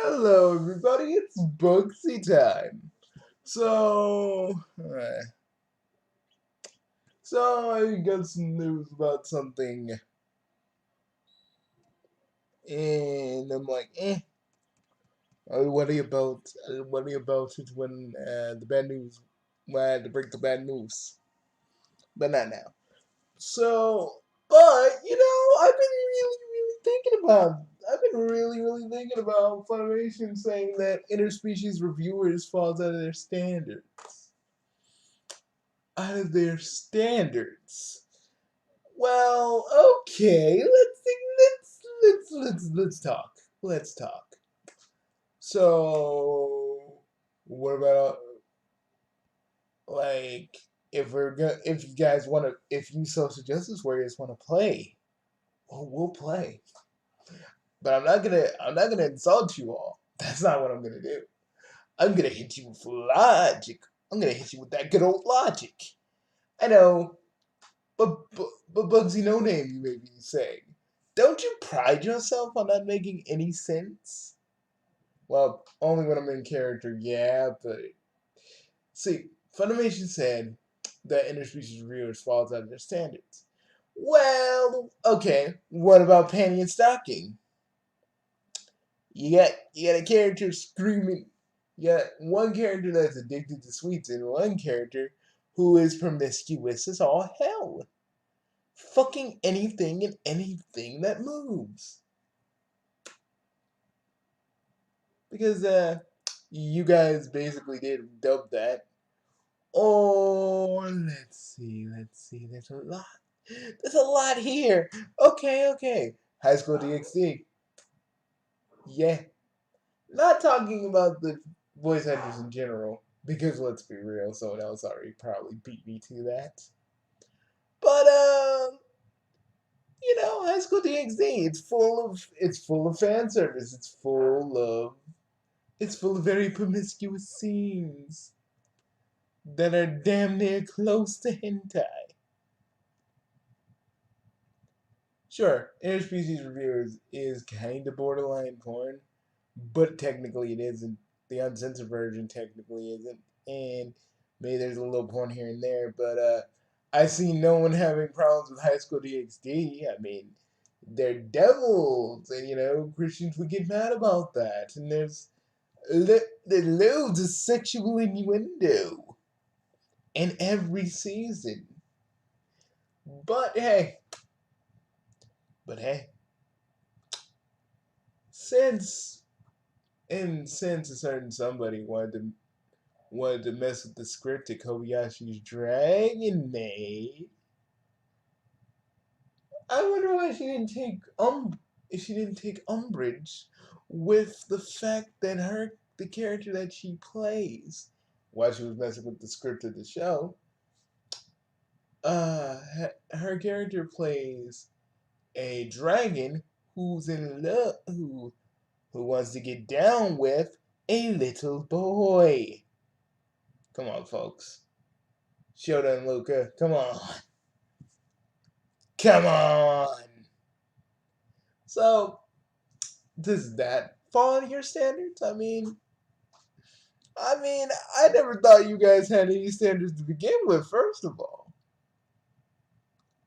Hello, everybody. It's Bugsy time. So, I got some news about something, and I'm like, I'll worry about it when the bad news, when I had to break the bad news, but not now. So, but I've been really thinking about Funimation saying that Interspecies reviewers falls out of their standards. Well, okay, let's talk. Let's talk. So, what about like if you guys want to, if you social justice warriors want to play, well, we'll play. But I'm not gonna insult you all. That's not what I'm gonna do. I'm gonna hit you with logic. I'm gonna hit you with that good old logic. I know. But Bugsy No Name, you may be saying, don't you pride yourself on not making any sense? Well, only when I'm in character, yeah, but see, Funimation said that interspecies reviewers falls out of their standards. Well, okay, what about panty and stocking? You got a character screaming. You got one character that's addicted to sweets and one character who is promiscuous as all hell. Fucking anything and anything that moves. Because you guys basically did dub that. Oh, let's see. There's a lot here. Okay. High School DxD. Yeah. Not talking about the voice actors in general, because let's be real, someone else already probably beat me to that. But High School DxD, it's full of fan service. It's full of very promiscuous scenes that are damn near close to hentai. Sure, interspecies reviewers is kinda borderline porn, but technically it isn't. The uncensored version technically isn't, and maybe there's a little porn here and there, but I see no one having problems with High School DxD. I mean, they're devils, and Christians would get mad about that, and there's loads of sexual innuendo in every season. But hey, but hey, since since a certain somebody wanted to mess with the script that Kobayashi's Dragon made, I wonder why she didn't take umbrage with the fact that the character that she plays, while she was messing with the script of the show, her character plays a dragon who's in love, who wants to get down with a little boy. Come on, folks. Shota and Luca, come on. Come on. So, does that fall into your standards? I never thought you guys had any standards to begin with, first of all.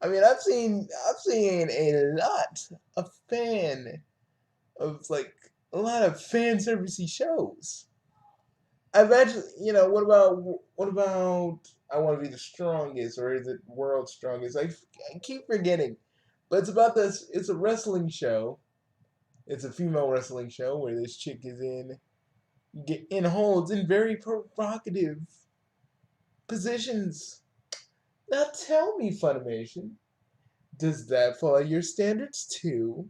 I've seen a lot of a lot of fan servicey shows. I've actually, what about I Want to Be the Strongest, or is it World's Strongest? I keep forgetting, but it's about this. It's a wrestling show. It's a female wrestling show where this chick is in holds in very provocative positions. Now tell me, Funimation, does that follow your standards too?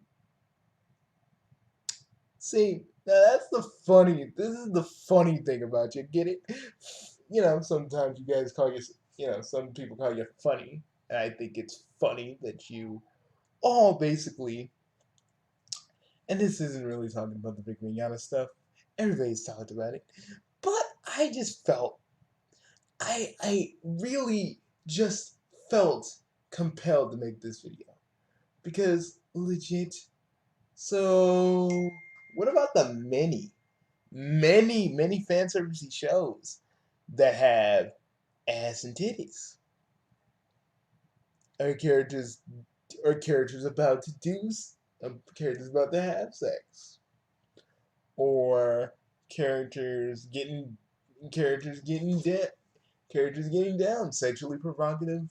See, now that's the funny. This is the funny thing about you. Get it? Sometimes you guys call some people call you funny, and I think it's funny that you all basically. And this isn't really talking about the big Rihanna stuff. Everybody's talked about it, but I just felt, I really just felt compelled to make this video because legit. So, what about the mini? many fan servicey shows that have ass and titties, or characters about to do characters about to have sex, or characters getting characters getting de- characters getting down, sexually provocative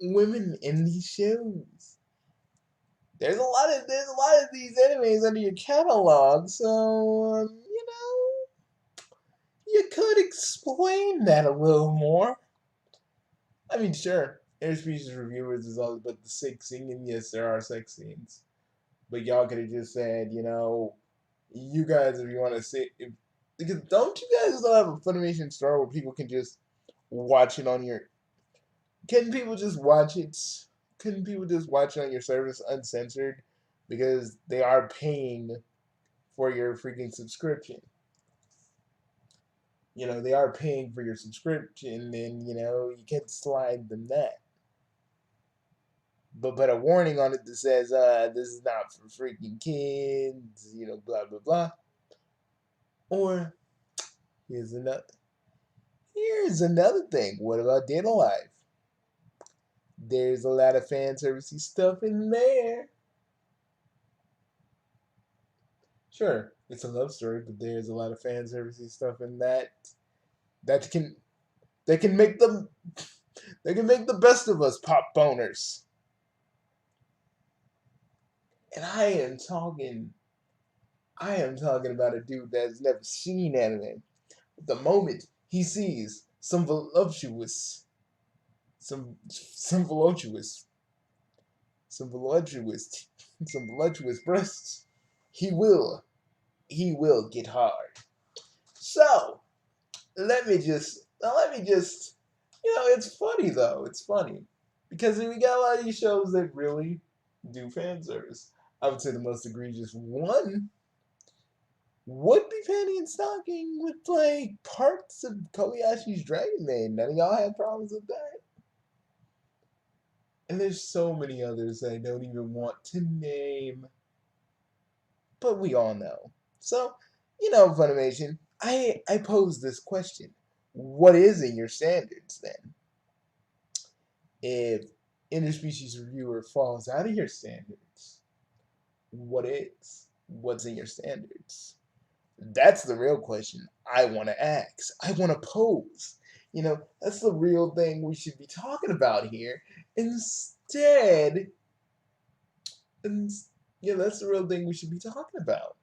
women in these shows. There's a lot of these animes under your catalog, so you could explain that a little more. I mean, sure, Interspecies reviewers is all about the sexing, and yes, there are sex scenes, but y'all could have just said, you guys, if you want to see, because don't you guys still have a Funimation store where people can just watch it on your? Can people just watch it? Couldn't people just watch it on your service uncensored? Because they are paying for your freaking subscription. They are paying for your subscription, and you can slide them that. But a warning on it that says this is not for freaking kids, blah blah blah. Or here's another here's another thing. What about Data Life? There's a lot of fan servicey stuff in there. Sure, it's a love story, but there's a lot of fan servicey stuff in that can that can make them they can make the best of us pop boners. And I am talking about a dude that's never seen anime. The moment he sees some voluptuous, some voluptuous, some voluptuous breasts, he will, he will get hard. So let me just, it's funny though. It's funny because we got a lot of these shows that really do fan service. I would say the most egregious one would be Panty and Stocking with like parts of Kobayashi's Dragon Maid. None of y'all had problems with that. And there's so many others that I don't even want to name, but we all know. So, Funimation, I pose this question. What is in your standards then? If Interspecies Reviewer falls out of your standards, what is? What's in your standards? That's the real question I want to ask. I want to pose. That's the real thing we should be talking about here. Instead, and that's the real thing we should be talking about.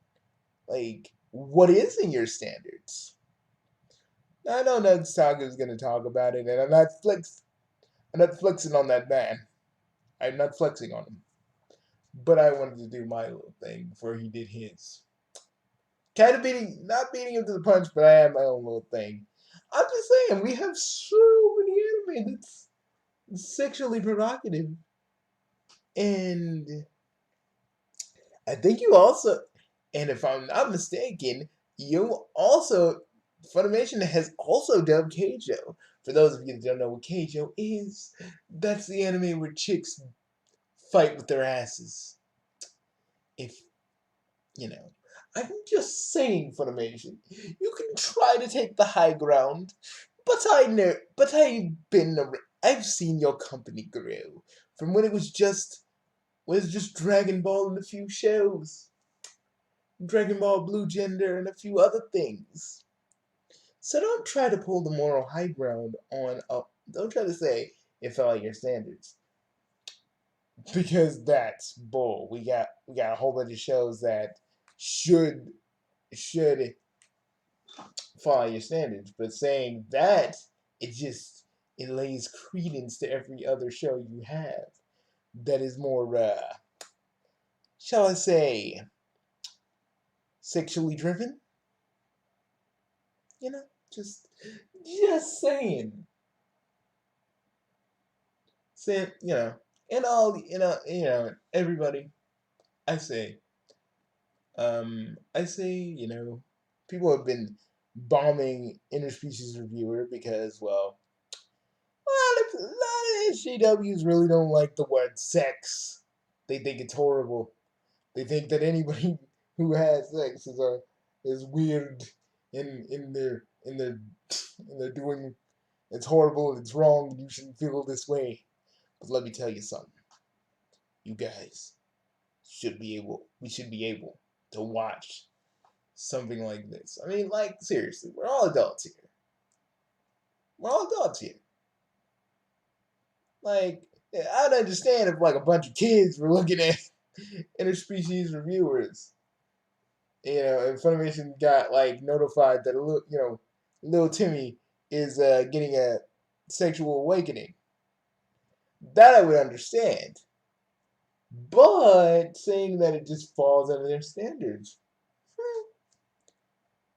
Like, what is in your standards? Now, I know Ned Saga is going to talk about it, and I'm not flexing on that man. I'm not flexing on him. But I wanted to do my little thing before he did his. Kind of not beating him to the punch, but I had my own little thing. I'm just saying, we have so many anime that's sexually provocative. And I think you also, and if I'm not mistaken, you also, Funimation has also dubbed Keijo. For those of you that don't know what Keijo is, that's the anime where chicks fight with their asses. If, I'm just saying, Funimation, you can try to take the high ground, but I've seen your company grow from when it was just Dragon Ball and a few shows. Dragon Ball Blue Gender and a few other things. So don't try to pull the moral high ground on don't try to say it fell out your standards. Because that's bull. We got a whole bunch of shows that should fall out your standards. But saying that it lays credence to every other show you have that is more shall I say sexually driven? You know, just saying. Saying, and all everybody, I say, people have been bombing Interspecies Reviewer because, well, a lot of SJWs really don't like the word sex. They think it's horrible. They think that anybody who has sex is weird in their in their doing. It's horrible. It's wrong. You shouldn't feel this way. But let me tell you something. You guys should be able. We should be able to watch something like this. I mean, like seriously, we're all adults here. We're all adults here. Like, I'd understand if like a bunch of kids were looking at interspecies reviewers, and Funimation got like notified that little Timmy is getting a sexual awakening. That I would understand, but saying that it just falls under their standards.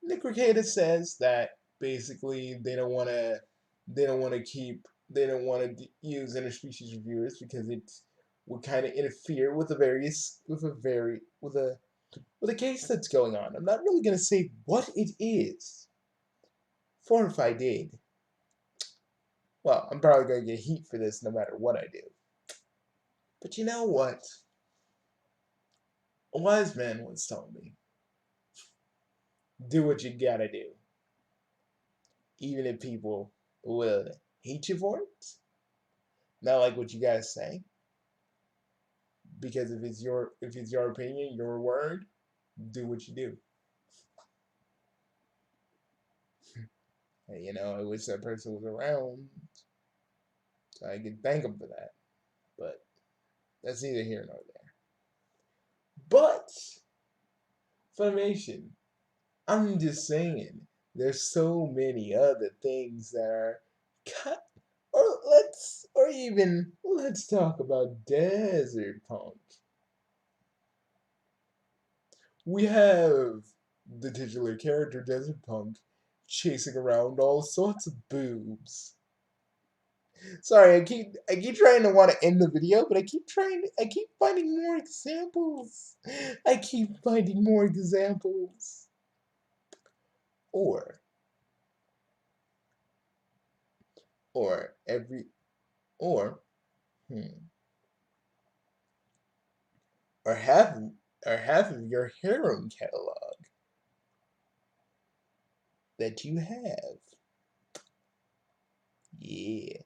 Nick Rekieta says that basically they don't want to keep they don't want to use interspecies reviewers because it would kind of interfere with a case that's going on. I'm not really gonna say what it is, for if I did, well, I'm probably gonna get heat for this no matter what I do. But you know what? A wise man once told me, do what you gotta do, even if people will hate you for it. Not like what you guys say, because if it's your opinion, your word, do what you do. And, I wish that person was around so I could thank him for that. But that's neither here nor there. But Funimation, I'm just saying, there's so many other things that are cut. Let's talk about Desert Punk. We have the titular character Desert Punk chasing around all sorts of boobs. Sorry, I keep trying to want to end the video, but I keep finding more examples. I keep finding more examples. Or or every or hmm, or half of your harem catalog that you have. Yeah.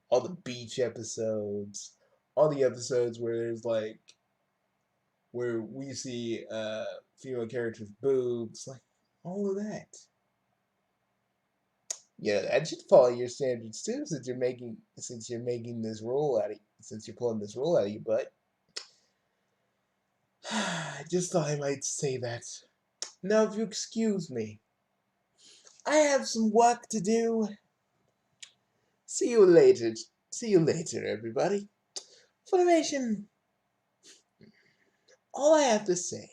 All the beach episodes, all the episodes where there's like where we see female characters' boobs, like all of that. Yeah, that should follow your standards too, since you're making this rule out of since you're pulling this rule out of your butt. I just thought I might say that. Now, if you excuse me, I have some work to do. See you later. See you later, everybody. Funimation, all I have to say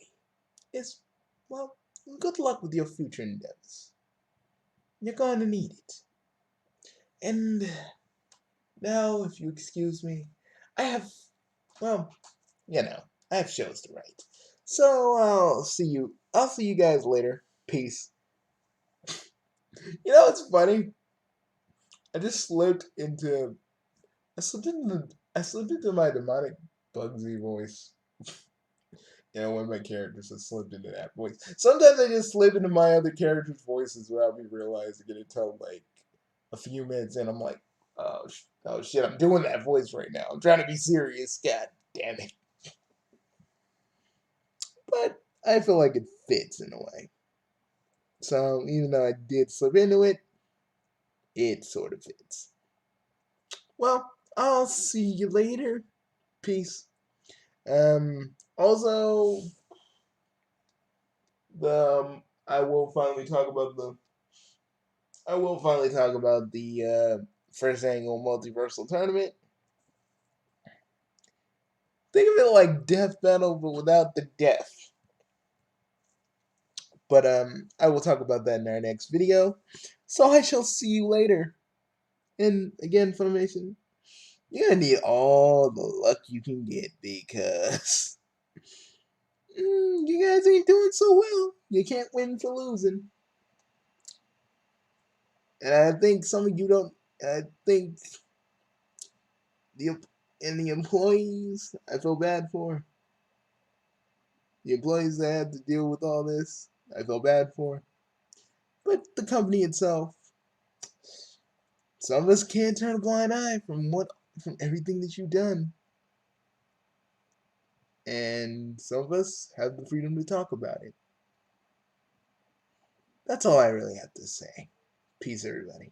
is, well, good luck with your future endeavors. You're going to need it. And now, if you excuse me, I have, well, I have shows to write. So I'll see you guys later. Peace. You know what's funny? I just I slipped into my demonic Bugsy voice. One of my characters has slipped into that voice. Sometimes I just slip into my other characters' voices without me realizing it until like a few minutes in. I'm like, oh shit, I'm doing that voice right now. I'm trying to be serious. God damn it. But I feel like it fits in a way. So even though I did slip into it, it sort of fits. Well, I'll see you later. Peace. Also, I will finally talk about the first annual multiversal tournament. Think of it like Death Battle, but without the death. But I will talk about that in our next video. So I shall see you later. And again, Funimation, you're gonna need all the luck you can get because you guys ain't doing so well. You can't win for losing. And I think some of you don't. I think the employees, I feel bad for. The employees that had to deal with all this, I feel bad for. But the company itself, some of us can't turn a blind eye from everything that you've done. And some of us have the freedom to talk about it. That's all I really have to say. Peace, everybody.